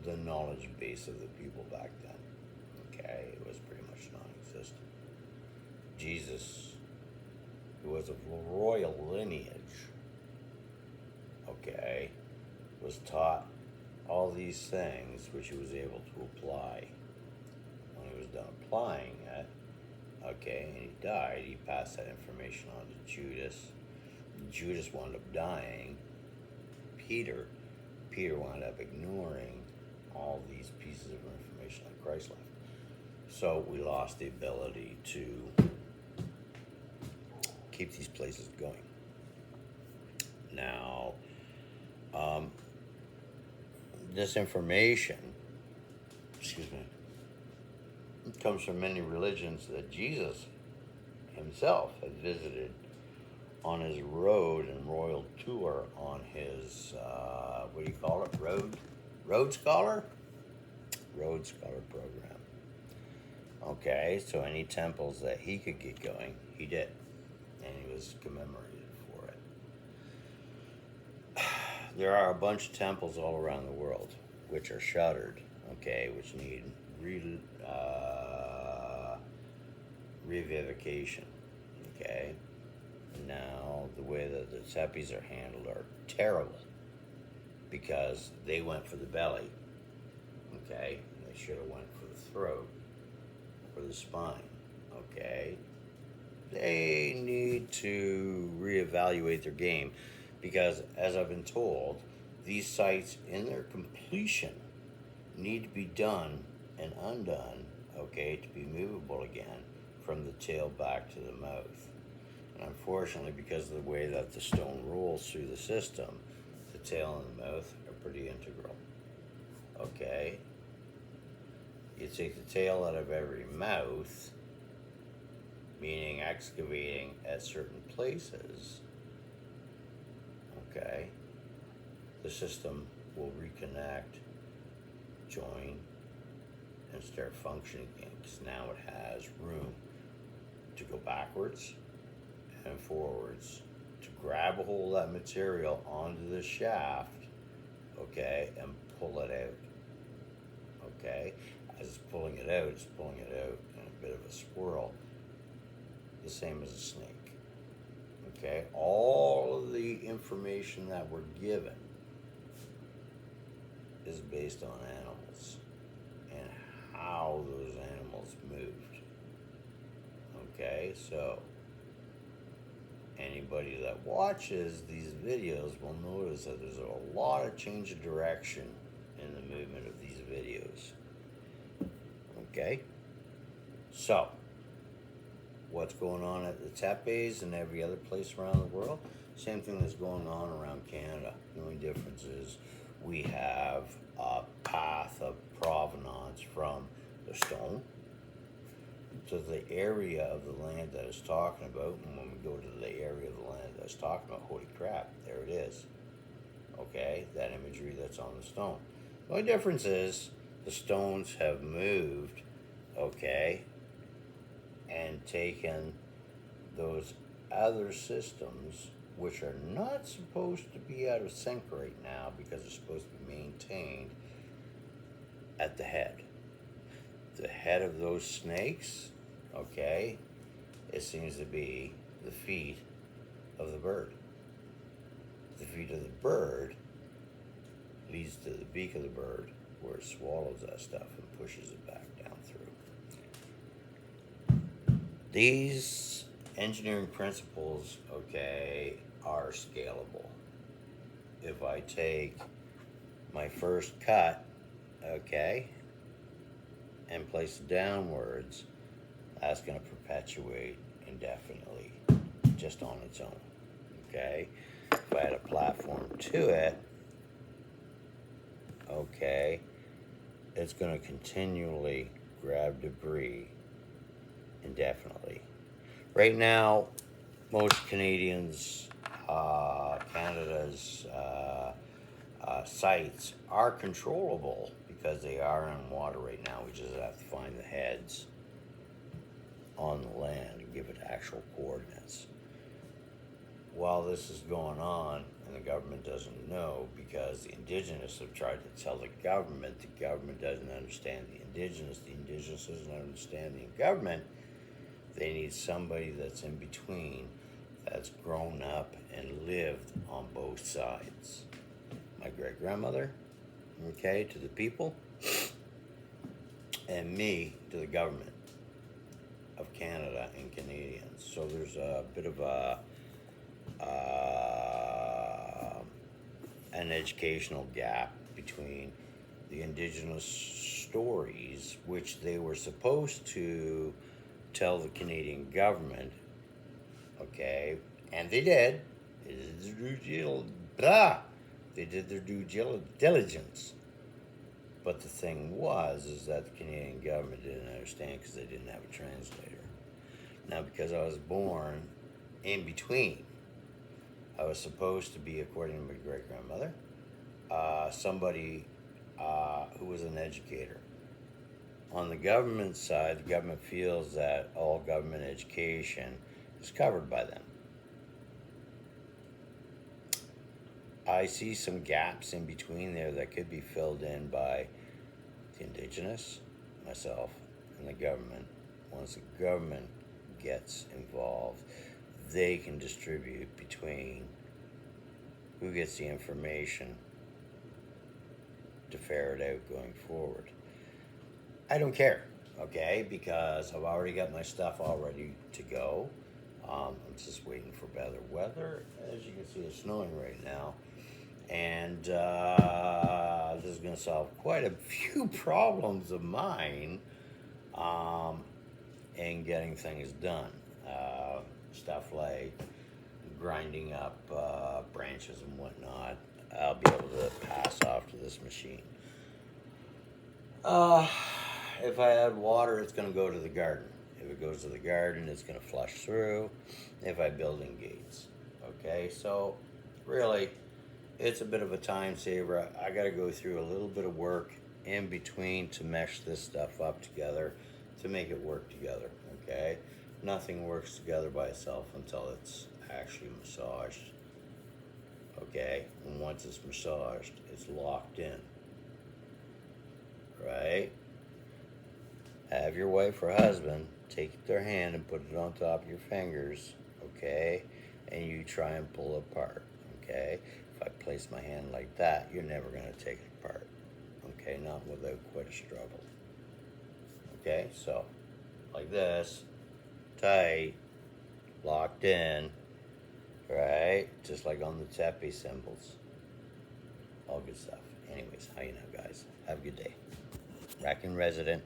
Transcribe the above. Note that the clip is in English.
the knowledge base of the people back then. Okay, it was pretty much non-existent. Jesus, who was of royal lineage, okay, was taught all these things which he was able to apply. When he was done applying it, okay, and he died, he passed that information on to Judas. Judas wound up dying. Peter wound up ignoring all these pieces of information that Christ left. So we lost the ability to keep these places going. Now, this information, excuse me, comes from many religions that Jesus himself had visited on his road and royal tour on his, what do you call it, Road Scholar? Road Scholar program. Okay, so any temples that he could get going, he did. And he was commemorated for it. There are a bunch of temples all around the world which are shuttered, okay, which need revivification, okay? Now, the way that the Tepes are handled are terrible because they went for the belly, okay? They should have went for the throat or the spine, okay? They need to reevaluate their game because, as I've been told, these sites in their completion need to be done and undone, okay, to be movable again from the tail back to the mouth. And unfortunately, because of the way that the stone rolls through the system, the tail and the mouth are pretty integral. Okay? You take the tail out of every mouth, meaning excavating at certain places, okay, the system will reconnect, join, and start functioning again because now it has room to go backwards and forwards to grab a hold of that material onto the shaft, okay, and pull it out, okay. As it's pulling it out in a bit of a swirl, the same as a snake, okay. All of the information that we're given is based on animals and how those animals moved, okay. So anybody that watches these videos will notice that there's a lot of change of direction in the movement of these videos. Okay? So, what's going on at the Tepes and every other place around the world? Same thing that's going on around Canada. The only difference is we have a path of provenance from the stone to the area of the land that it's talking about, and when we go to the area of the land that it's talking about, holy crap, there it is. Okay, that imagery that's on the stone. The only difference is the stones have moved, okay, and taken those other systems which are not supposed to be out of sync right now because they're supposed to be maintained at the head. The head of those snakes, okay, it seems to be the feet of the bird. The feet of the bird leads to the beak of the bird where it swallows that stuff and pushes it back down through. These engineering principles, okay, are scalable. If I take my first cut, okay, and place it downwards, that's going to perpetuate indefinitely just on its own, okay? If I add a platform to it, okay, it's going to continually grab debris indefinitely. Right now, most Canadians, Canada's sites are controllable because they are in water right now. We just have to find the heads on the land and give it actual coordinates. while this is going on, and the government doesn't know because the indigenous have tried to tell the government doesn't understand the indigenous doesn't understand the government, they need somebody that's in between, that's grown up and lived on both sides. My great grandmother, okay, to the people, and me to the government of Canada and Canadians. So there's a bit of an educational gap between the indigenous stories, which they were supposed to tell the Canadian government, okay, and they did. They did their due diligence. But the thing is that the Canadian government didn't understand because they didn't have a translator. Now, because I was born in between, I was supposed to be, according to my great grandmother, somebody who was an educator. On the government side, the government feels that all government education is covered by them. I see some gaps in between there that could be filled in by the indigenous, myself, and the government. Once the government gets involved, they can distribute between who gets the information to ferret out going forward. I don't care, okay, because I've already got my stuff all ready to go. I'm just waiting for better weather. As you can see, it's snowing right now. And this is going to solve quite a few problems of mine in getting things done. Stuff like grinding up branches and whatnot, I'll be able to pass off to this machine. If I add water, it's going to go to the garden. If it goes to the garden, it's going to flush through. If I build in gates. Okay, so really, it's a bit of a time saver. I got to go through a little bit of work in between to mesh this stuff up together to make it work together, okay? Nothing works together by itself until it's actually massaged, okay? And once it's massaged, it's locked in, right? Have your wife or husband take their hand and put it on top of your fingers, okay? And you try and pull it apart, okay? If I place my hand like that, you're never going to take it apart, okay? Not without quite a struggle, okay? So, like this, tight, locked in, right? Just like on the Tepe symbols. All good stuff. Anyways, how you know, guys? Have a good day. Raccoon resident.